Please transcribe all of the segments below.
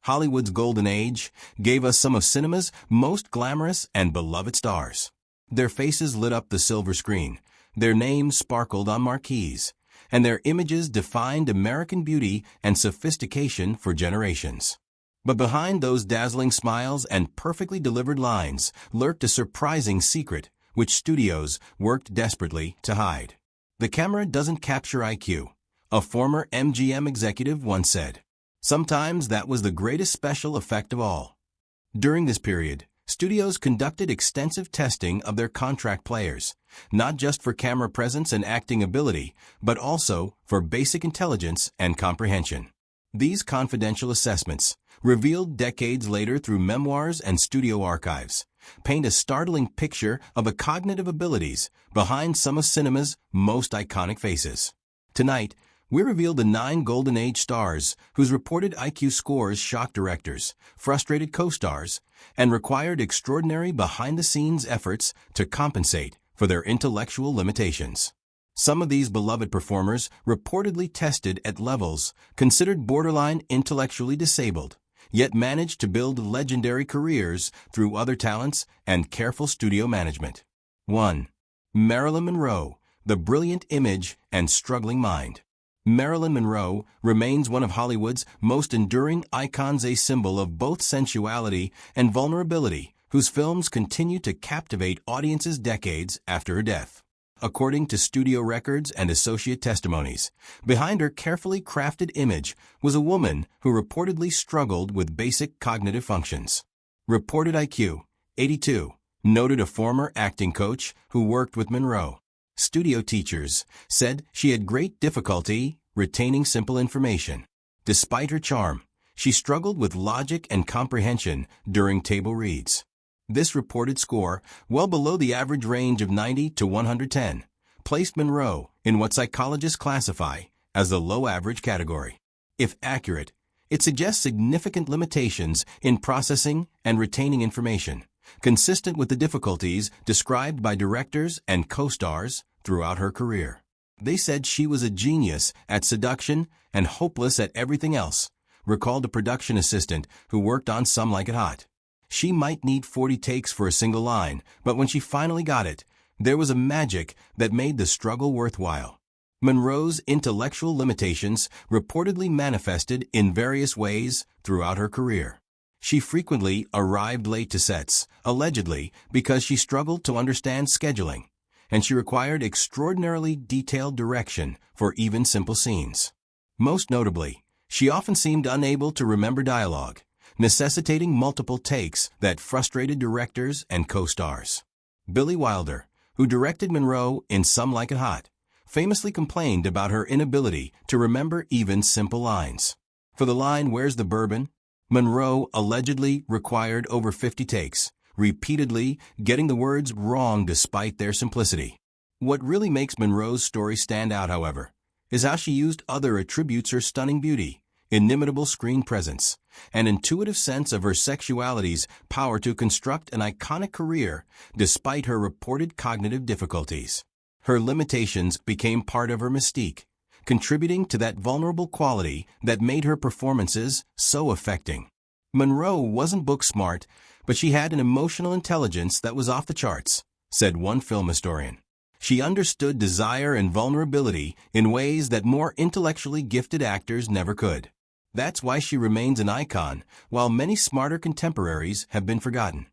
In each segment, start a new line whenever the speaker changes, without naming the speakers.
Hollywood's golden age, gave us some of cinema's most glamorous and beloved stars. Their faces lit up the silver screen, their names sparkled on marquees, and their images defined American beauty and sophistication for generations. But behind those dazzling smiles and perfectly delivered lines lurked a surprising secret, which studios worked desperately to hide. The camera doesn't capture IQ, a former MGM executive once said. Sometimes that was the greatest special effect of all. During this period, studios conducted extensive testing of their contract players, not just for camera presence and acting ability, but also for basic intelligence and comprehension. These confidential assessments, revealed decades later through memoirs and studio archives, paint a startling picture of the cognitive abilities behind some of cinema's most iconic faces. Tonight, we reveal the 9 Golden Age stars whose reported IQ scores shocked directors, frustrated co-stars, and required extraordinary behind-the-scenes efforts to compensate for their intellectual limitations. Some of these beloved performers reportedly tested at levels considered borderline intellectually disabled, yet managed to build legendary careers through other talents and careful studio management. 1. Marilyn Monroe, the brilliant image and struggling mind. Marilyn Monroe remains one of Hollywood's most enduring icons, a symbol of both sensuality and vulnerability, whose films continue to captivate audiences decades after her death. According to studio records and associate testimonies, behind her carefully crafted image was a woman who reportedly struggled with basic cognitive functions. Reported IQ, 82, noted a former acting coach who worked with Monroe. Studio teachers said she had great difficulty retaining simple information. Despite her charm, she struggled with logic and comprehension during table reads. This reported score, well below the average range of 90 to 110, placed Monroe in what psychologists classify as the low average category. If accurate, it suggests significant limitations in processing and retaining information, consistent with the difficulties described by directors and co-stars throughout her career. They said she was a genius at seduction and hopeless at everything else, recalled a production assistant who worked on Some Like It Hot. She might need 40 takes for a single line, but when she finally got it, there was a magic that made the struggle worthwhile. Monroe's intellectual limitations reportedly manifested in various ways throughout her career. She frequently arrived late to sets, allegedly because she struggled to understand scheduling, and she required extraordinarily detailed direction for even simple scenes. Most notably, she often seemed unable to remember dialogue, necessitating multiple takes that frustrated directors and co-stars. Billy Wilder, who directed Monroe in Some Like It Hot, famously complained about her inability to remember even simple lines. For the line "Where's the bourbon?", Monroe allegedly required over 50 takes, repeatedly getting the words wrong despite their simplicity. What really makes Monroe's story stand out, however, is how she used other attributes: her stunning beauty, inimitable screen presence, and intuitive sense of her sexuality's power to construct an iconic career despite her reported cognitive difficulties. Her limitations became part of her mystique, contributing to that vulnerable quality that made her performances so affecting. Monroe wasn't book smart, but she had an emotional intelligence that was off the charts, said one film historian. She understood desire and vulnerability in ways that more intellectually gifted actors never could. That's why she remains an icon, while many smarter contemporaries have been forgotten.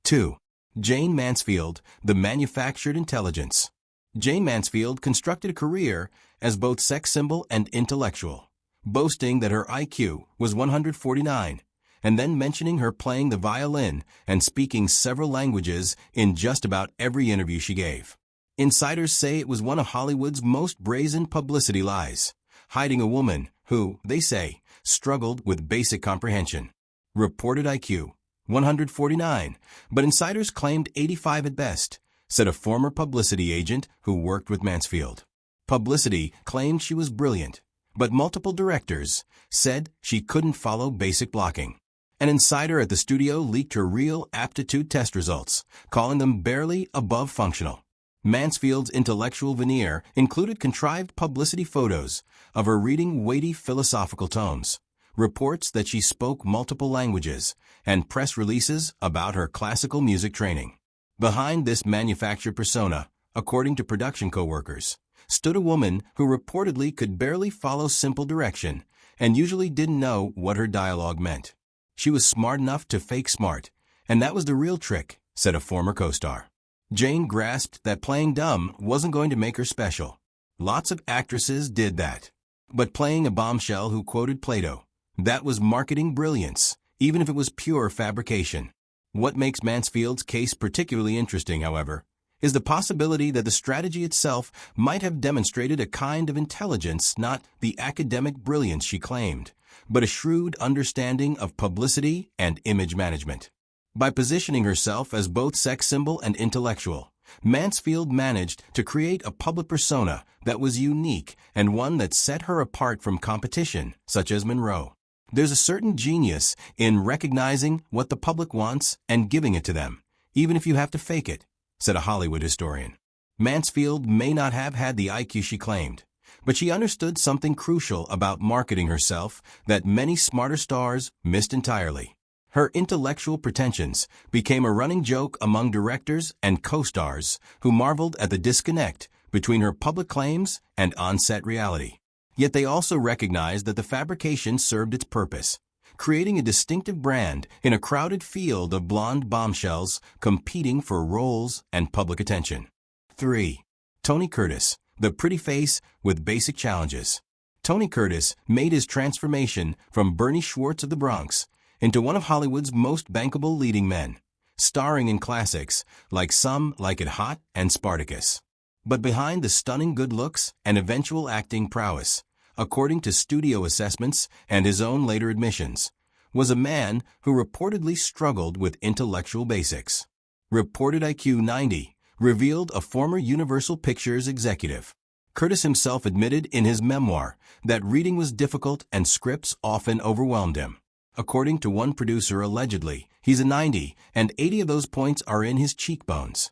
2. Jane Mansfield, the manufactured intelligence. Jane Mansfield constructed a career as both sex symbol and intellectual, boasting that her IQ was 149, and then mentioning her playing the violin and speaking several languages in just about every interview she gave. Insiders say it was one of Hollywood's most brazen publicity lies, hiding a woman who, they say, struggled with basic comprehension. Reported IQ, 149, but insiders claimed 85 at best, said a former publicity agent who worked with Mansfield. Publicity claimed she was brilliant, but multiple directors said she couldn't follow basic blocking. An insider at the studio leaked her real aptitude test results, calling them barely above functional. Mansfield's intellectual veneer included contrived publicity photos of her reading weighty philosophical tomes, reports that she spoke multiple languages, and press releases about her classical music training. Behind this manufactured persona, according to production coworkers, stood a woman who reportedly could barely follow simple direction and usually didn't know what her dialogue meant. She was smart enough to fake smart, and that was the real trick, said a former co-star. Jane grasped that playing dumb wasn't going to make her special. Lots of actresses did that. But playing a bombshell who quoted Plato, that was marketing brilliance, even if it was pure fabrication. What makes Mansfield's case particularly interesting, however, is the possibility that the strategy itself might have demonstrated a kind of intelligence, not the academic brilliance she claimed, but a shrewd understanding of publicity and image management. By positioning herself as both sex symbol and intellectual, Mansfield managed to create a public persona that was unique and one that set her apart from competition, such as Monroe. There's a certain genius in recognizing what the public wants and giving it to them, even if you have to fake it, said a Hollywood historian. Mansfield may not have had the IQ she claimed, but she understood something crucial about marketing herself that many smarter stars missed entirely. Her intellectual pretensions became a running joke among directors and co-stars who marveled at the disconnect between her public claims and on-set reality. Yet they also recognized that the fabrication served its purpose, creating a distinctive brand in a crowded field of blonde bombshells competing for roles and public attention. 3. Tony Curtis, the pretty face with basic challenges. Tony Curtis made his transformation from Bernie Schwartz of the Bronx into one of Hollywood's most bankable leading men, starring in classics like Some Like It Hot and Spartacus. But behind the stunning good looks and eventual acting prowess, according to studio assessments and his own later admissions, was a man who reportedly struggled with intellectual basics. Reported IQ 90 revealed a former Universal Pictures executive. Curtis himself admitted in his memoir that reading was difficult and scripts often overwhelmed him. According to one producer, allegedly, he's a 90, and 80 of those points are in his cheekbones.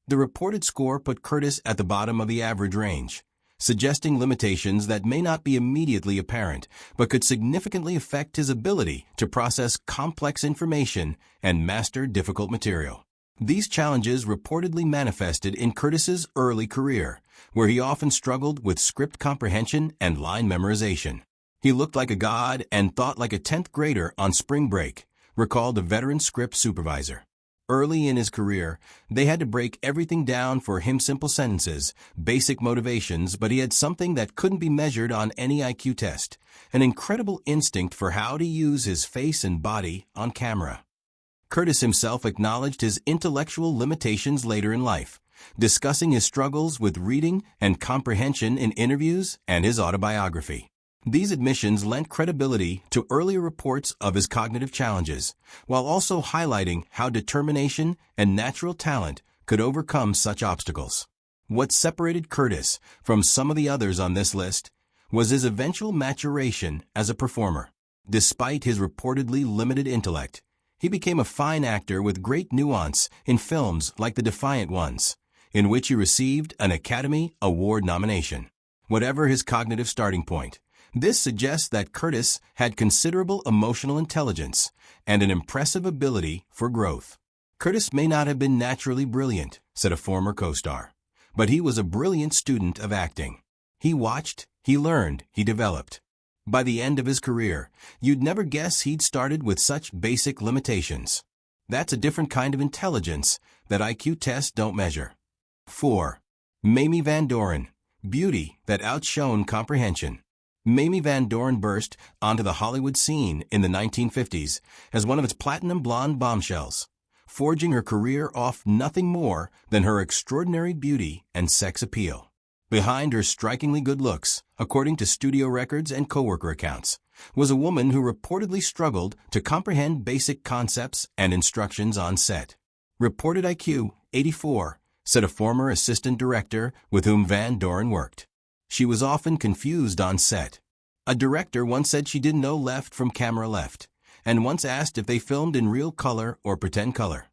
The reported score put Curtis at the bottom of the average range, suggesting limitations that may not be immediately apparent, but could significantly affect his ability to process complex information and master difficult material. These challenges reportedly manifested in Curtis's early career, where he often struggled with script comprehension and line memorization. He looked like a god and thought like a 10th grader on spring break, recalled a veteran script supervisor. Early in his career, they had to break everything down for him, simple sentences, basic motivations, but he had something that couldn't be measured on any IQ test, an incredible instinct for how to use his face and body on camera. Curtis himself acknowledged his intellectual limitations later in life, discussing his struggles with reading and comprehension in interviews and his autobiography. These admissions lent credibility to earlier reports of his cognitive challenges, while also highlighting how determination and natural talent could overcome such obstacles. What separated Curtis from some of the others on this list was his eventual maturation as a performer. Despite his reportedly limited intellect, he became a fine actor with great nuance in films like The Defiant Ones, in which he received an Academy Award nomination. Whatever his cognitive starting point, this suggests that Curtis had considerable emotional intelligence and an impressive ability for growth. Curtis may not have been naturally brilliant, said a former co-star, but he was a brilliant student of acting. He watched, he learned, he developed. By the end of his career, you'd never guess he'd started with such basic limitations. That's a different kind of intelligence that IQ tests don't measure. 4. Mamie Van Doren, beauty that outshone comprehension. Mamie Van Doren burst onto the Hollywood scene in the 1950s as one of its platinum blonde bombshells, forging her career off nothing more than her extraordinary beauty and sex appeal. Behind her strikingly good looks, according to studio records and coworker accounts, was a woman who reportedly struggled to comprehend basic concepts and instructions on set. Reported IQ 84, said a former assistant director with whom Van Doren worked. She was often confused on set. A director once said she didn't know left from camera left, and once asked if they filmed in real color or pretend color.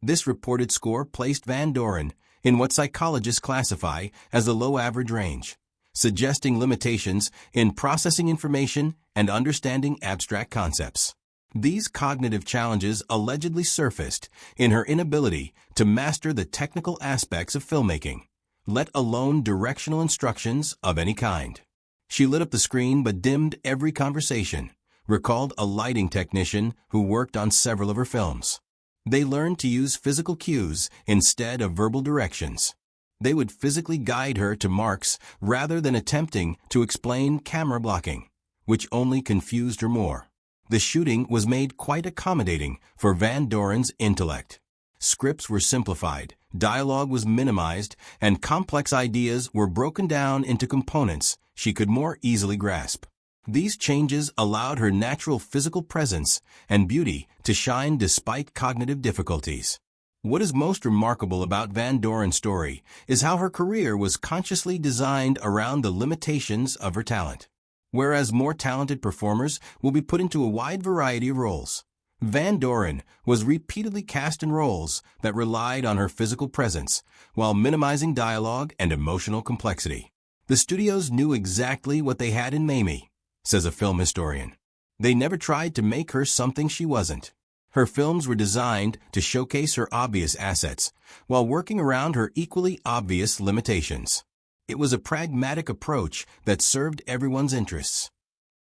This reported score placed Van Doren in what psychologists classify as the low average range, suggesting limitations in processing information and understanding abstract concepts. These cognitive challenges allegedly surfaced in her inability to master the technical aspects of filmmaking, let alone directional instructions of any kind. She lit up the screen but dimmed every conversation, recalled a lighting technician who worked on several of her films. They learned to use physical cues instead of verbal directions. They would physically guide her to marks rather than attempting to explain camera blocking, which only confused her more. The shooting was made quite accommodating for Van Doren's intellect. Scripts were simplified, dialogue was minimized, and complex ideas were broken down into components she could more easily grasp. These changes allowed her natural physical presence and beauty to shine despite cognitive difficulties. What is most remarkable about Van Doren's story is how her career was consciously designed around the limitations of her talent. Whereas more talented performers will be put into a wide variety of roles, Van Doren was repeatedly cast in roles that relied on her physical presence while minimizing dialogue and emotional complexity. The studios knew exactly what they had in Mamie, says a film historian. They never tried to make her something she wasn't. Her films were designed to showcase her obvious assets while working around her equally obvious limitations. It was a pragmatic approach that served everyone's interests.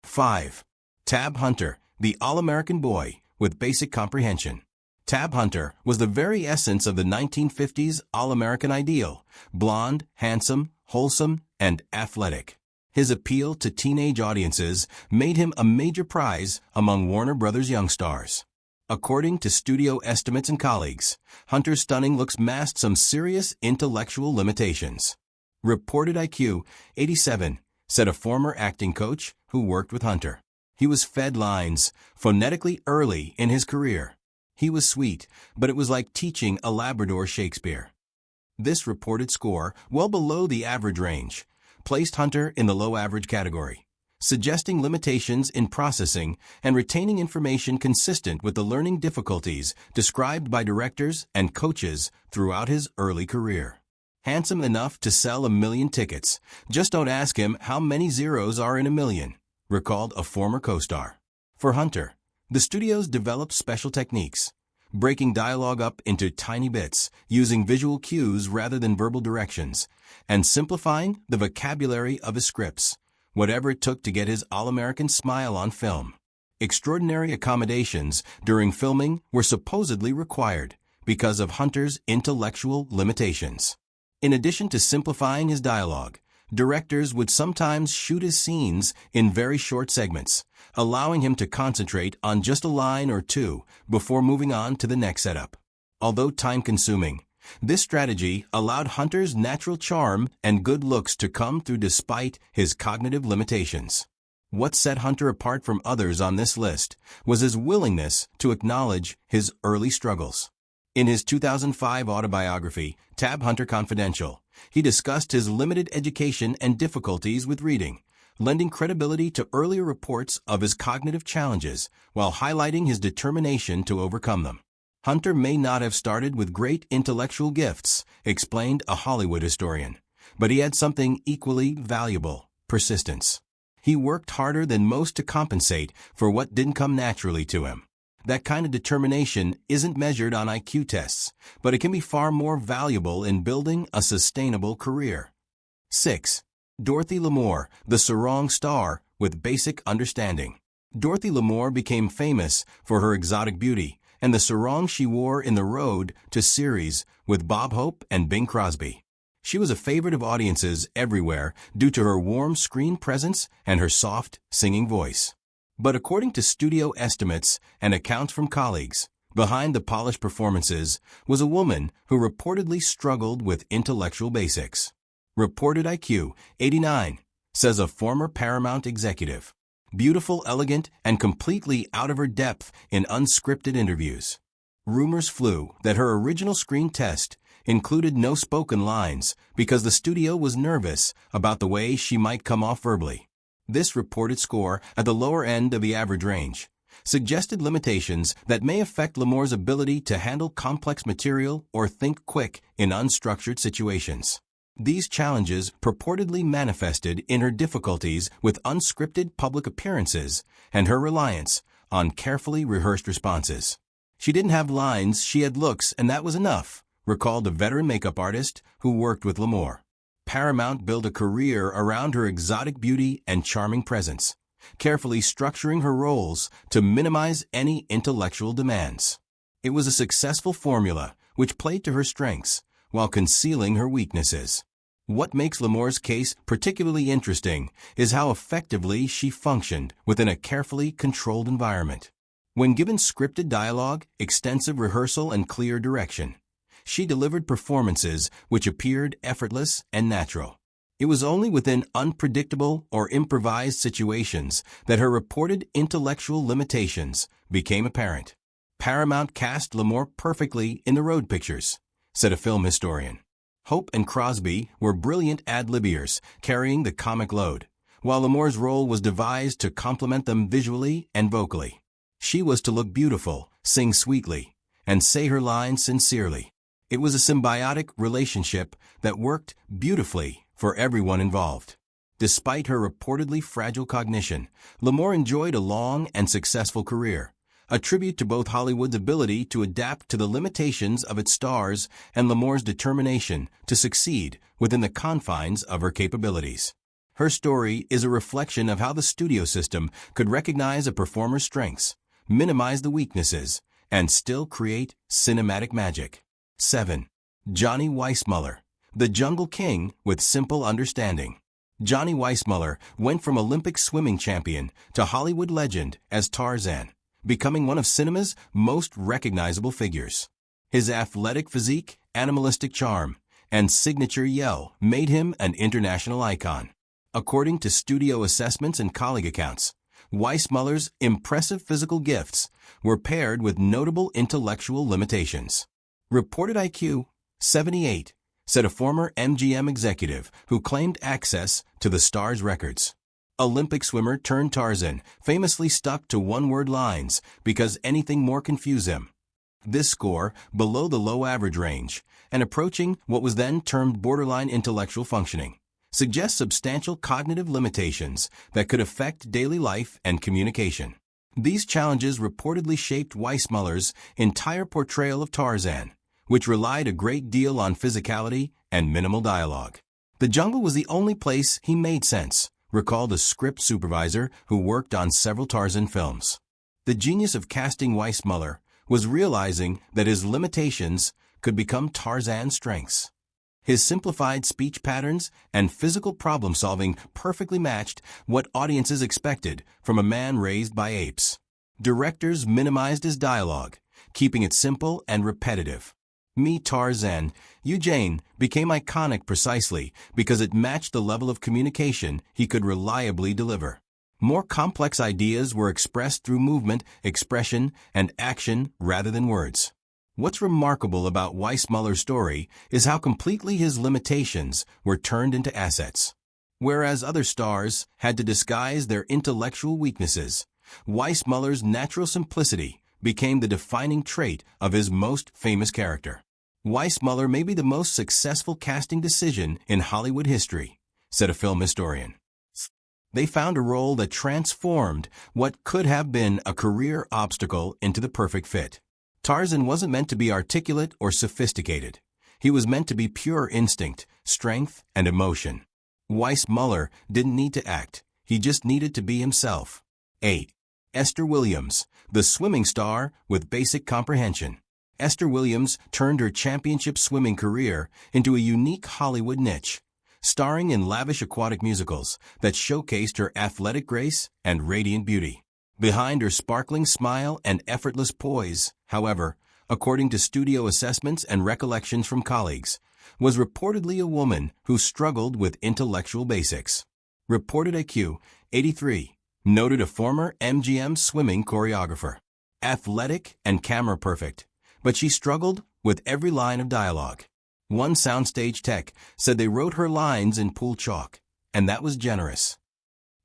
5. Tab Hunter, the all-American boy with basic comprehension. Tab Hunter was the very essence of the 1950s all-American ideal: blonde, handsome, wholesome, and athletic. His appeal to teenage audiences made him a major prize among Warner Brothers' young stars. According to studio estimates and colleagues, Hunter's stunning looks masked some serious intellectual limitations. Reported IQ 87, said a former acting coach who worked with Hunter. He was fed lines phonetically early in his career. He was sweet, but it was like teaching a Labrador Shakespeare. This reported score, well below the average range, placed Hunter in the low average category, suggesting limitations in processing and retaining information consistent with the learning difficulties described by directors and coaches throughout his early career. Handsome enough to sell 1 million tickets, just don't ask him how many zeros are in 1 million, recalled a former co-star. For Hunter, the studios developed special techniques, breaking dialogue up into tiny bits, using visual cues rather than verbal directions, and simplifying the vocabulary of his scripts, whatever it took to get his all-American smile on film. Extraordinary accommodations during filming were supposedly required because of Hunter's intellectual limitations. In addition to simplifying his dialogue, directors would sometimes shoot his scenes in very short segments, allowing him to concentrate on just a line or two before moving on to the next setup. Although time-consuming, this strategy allowed Hunter's natural charm and good looks to come through despite his cognitive limitations. What set Hunter apart from others on this list was his willingness to acknowledge his early struggles. In his 2005 autobiography, Tab Hunter Confidential, he discussed his limited education and difficulties with reading, lending credibility to earlier reports of his cognitive challenges while highlighting his determination to overcome them. Hunter may not have started with great intellectual gifts, explained a Hollywood historian, but he had something equally valuable: persistence. He worked harder than most to compensate for what didn't come naturally to him. That kind of determination isn't measured on IQ tests, but it can be far more valuable in building a sustainable career. 6. Dorothy Lamour, the sarong star with basic understanding. Dorothy Lamour became famous for her exotic beauty and the sarong she wore in the road to series with Bob Hope and Bing Crosby. She was a favorite of audiences everywhere due to her warm screen presence and her soft, singing voice. But according to studio estimates and accounts from colleagues, behind the polished performances was a woman who reportedly struggled with intellectual basics. Reported IQ 89, says a former Paramount executive. Beautiful, elegant, and completely out of her depth in unscripted interviews. Rumors flew that her original screen test included no spoken lines because the studio was nervous about the way she might come off verbally. This reported score, at the lower end of the average range, suggested limitations that may affect Lamour's ability to handle complex material or think quick in unstructured situations. These challenges purportedly manifested in her difficulties with unscripted public appearances and her reliance on carefully rehearsed responses. She didn't have lines, she had looks, and that was enough, recalled a veteran makeup artist who worked with Lamore. Paramount built a career around her exotic beauty and charming presence, carefully structuring her roles to minimize any intellectual demands. It was a successful formula which played to her strengths while concealing her weaknesses. What makes Lamore's case particularly interesting is how effectively she functioned within a carefully controlled environment. When given scripted dialogue, extensive rehearsal, and clear direction, she delivered performances which appeared effortless and natural. It was only within unpredictable or improvised situations that her reported intellectual limitations became apparent. Paramount cast Lamore perfectly in the Road Pictures, said a film historian. Hope and Crosby were brilliant ad-libbers, carrying the comic load, while Lamore's role was devised to complement them visually and vocally. She was to look beautiful, sing sweetly, and say her lines sincerely. It was a symbiotic relationship that worked beautifully for everyone involved. Despite her reportedly fragile cognition, Lamore enjoyed a long and successful career, a tribute to both Hollywood's ability to adapt to the limitations of its stars and Lamore's determination to succeed within the confines of her capabilities. Her story is a reflection of how the studio system could recognize a performer's strengths, minimize the weaknesses, and still create cinematic magic. 7. Johnny Weissmuller, the Jungle King with simple understanding. Johnny Weissmuller went from Olympic swimming champion to Hollywood legend as Tarzan, becoming one of cinema's most recognizable figures. His athletic physique, animalistic charm, and signature yell made him an international icon. According to studio assessments and colleague accounts, Weissmuller's impressive physical gifts were paired with notable intellectual limitations. Reported IQ 78, said a former MGM executive who claimed access to the star's records. Olympic swimmer turned Tarzan famously stuck to one-word lines because anything more confused him. This score, below the low average range and approaching what was then termed borderline intellectual functioning, suggests substantial cognitive limitations that could affect daily life and communication. These challenges reportedly shaped Weissmuller's entire portrayal of Tarzan, which relied a great deal on physicality and minimal dialogue. The jungle was the only place he made sense, recalled a script supervisor who worked on several Tarzan films. The genius of casting Weissmuller was realizing that his limitations could become Tarzan's strengths. His simplified speech patterns and physical problem-solving perfectly matched what audiences expected from a man raised by apes. Directors minimized his dialogue, keeping it simple and repetitive. Me Tarzan, You Jane became iconic precisely because it matched the level of communication he could reliably deliver. More complex ideas were expressed through movement, expression, and action rather than words. What's remarkable about Weissmuller's story is how completely his limitations were turned into assets. Whereas other stars had to disguise their intellectual weaknesses, Weissmuller's natural simplicity became the defining trait of his most famous character. Weissmuller may be the most successful casting decision in Hollywood history, said a film historian. They found a role that transformed what could have been a career obstacle into the perfect fit. Tarzan wasn't meant to be articulate or sophisticated. He was meant to be pure instinct, strength, and emotion. Weissmuller didn't need to act. He just needed to be himself. 8. Esther Williams, the swimming star with basic comprehension. Esther Williams turned her championship swimming career into a unique Hollywood niche, starring in lavish aquatic musicals that showcased her athletic grace and radiant beauty. Behind her sparkling smile and effortless poise, however, according to studio assessments and recollections from colleagues, was reportedly a woman who struggled with intellectual basics. Reported IQ 83, noted a former MGM swimming choreographer. Athletic and camera perfect, but she struggled with every line of dialogue. One soundstage tech said they wrote her lines in pool chalk, and that was generous.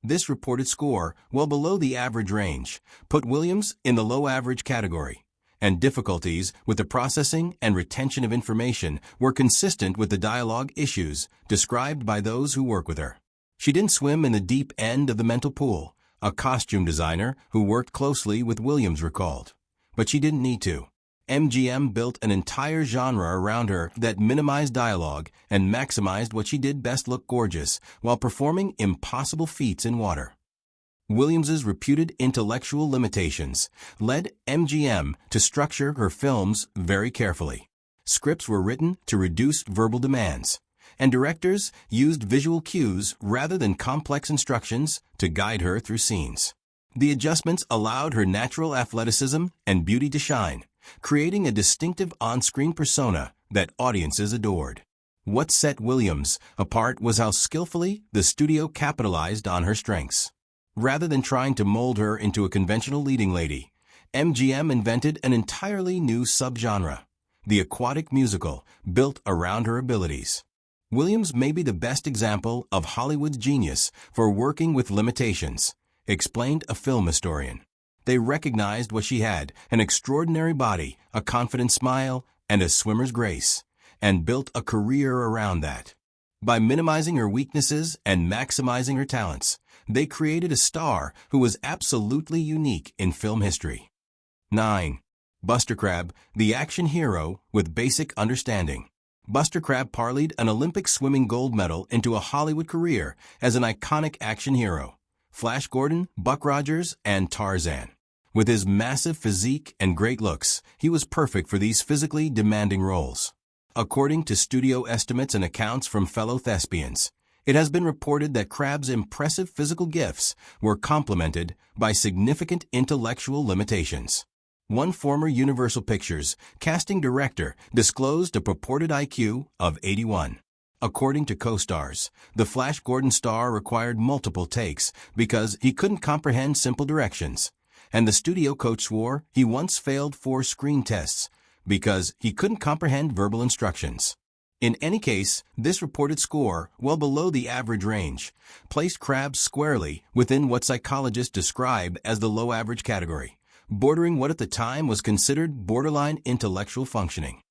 This reported score, well below the average range, put Williams in the low average category, and difficulties with the processing and retention of information were consistent with the dialogue issues described by those who work with her. She didn't swim in the deep end of the mental pool, a costume designer who worked closely with Williams recalled. But she didn't need to. MGM built an entire genre around her that minimized dialogue and maximized what she did best: look gorgeous while performing impossible feats in water. Williams's reputed intellectual limitations led MGM to structure her films very carefully. Scripts were written to reduce verbal demands, and directors used visual cues rather than complex instructions to guide her through scenes. The adjustments allowed her natural athleticism and beauty to shine, creating a distinctive on-screen persona that audiences adored. What set Williams apart was how skillfully the studio capitalized on her strengths. Rather than trying to mold her into a conventional leading lady, MGM invented an entirely new subgenre, the aquatic musical, built around her abilities. Williams may be the best example of Hollywood's genius for working with limitations, explained a film historian. They recognized what she had: an extraordinary body, a confident smile, and a swimmer's grace, and built a career around that. By minimizing her weaknesses and maximizing her talents, they created a star who was absolutely unique in film history. 9. Buster Crabbe, the action hero with basic understanding. Buster Crabbe parlayed an Olympic swimming gold medal into a Hollywood career as an iconic action hero. Flash Gordon, Buck Rogers, and Tarzan. With his massive physique and great looks, he was perfect for these physically demanding roles. According to studio estimates and accounts from fellow thespians, it has been reported that Crabbe's impressive physical gifts were complemented by significant intellectual limitations. One former Universal Pictures casting director disclosed a purported IQ of 81. According to co-stars, the Flash Gordon star required multiple takes because he couldn't comprehend simple directions, and the studio coach swore he once failed 4 screen tests because he couldn't comprehend verbal instructions. In any case, this reported score, well below the average range, placed Crabbe squarely within what psychologists describe as the low average category, bordering what at the time was considered borderline intellectual functioning.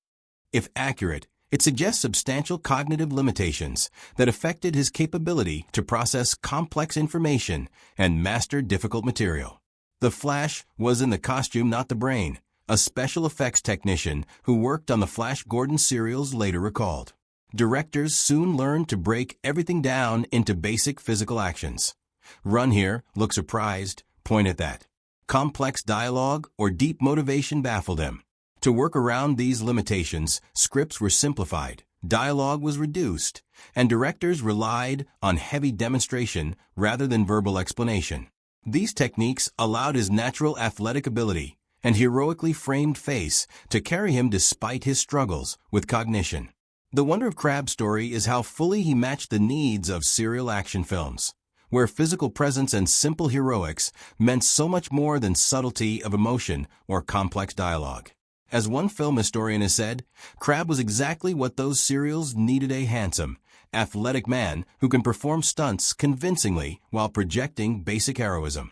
If accurate, it suggests substantial cognitive limitations that affected his capability to process complex information and master difficult material. The Flash was in the costume, not the brain, a special effects technician who worked on the Flash Gordon serials later recalled. Directors soon learned to break everything down into basic physical actions. Run here, look surprised, point at that. Complex dialogue or deep motivation baffled him. To work around these limitations, scripts were simplified, dialogue was reduced, and directors relied on heavy demonstration rather than verbal explanation. These techniques allowed his natural athletic ability and heroically framed face to carry him despite his struggles with cognition. The wonder of Crabbe's story is how fully he matched the needs of serial action films, where physical presence and simple heroics meant so much more than subtlety of emotion or complex dialogue. As one film historian has said, Crabbe was exactly what those serials needed: a handsome, athletic man who can perform stunts convincingly while projecting basic heroism.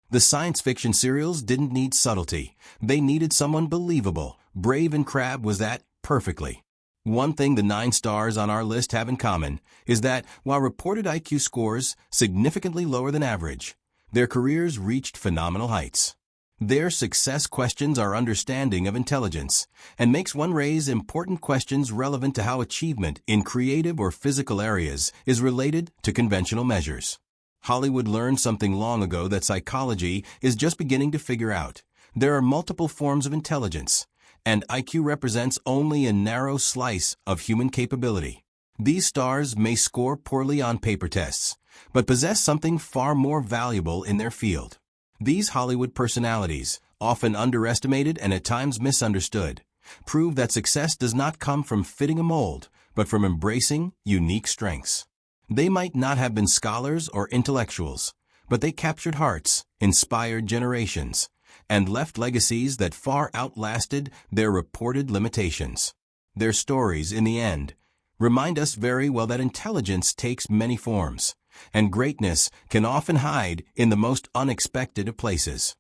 The science fiction serials didn't need subtlety. They needed someone believable. Brave, and Crabbe was that perfectly. One thing the 9 stars on our list have in common is that, while reported IQ scores significantly lower than average, their careers reached phenomenal heights. Their success questions our understanding of intelligence and makes one raise important questions relevant to how achievement in creative or physical areas is related to conventional measures. Hollywood learned something long ago that psychology is just beginning to figure out. There are multiple forms of intelligence, and IQ represents only a narrow slice of human capability. These stars may score poorly on paper tests, but possess something far more valuable in their field. These Hollywood personalities, often underestimated and at times misunderstood, prove that success does not come from fitting a mold, but from embracing unique strengths. They might not have been scholars or intellectuals, but they captured hearts, inspired generations, and left legacies that far outlasted their reported limitations. Their stories, in the end, remind us very well that intelligence takes many forms, and greatness can often hide in the most unexpected of places.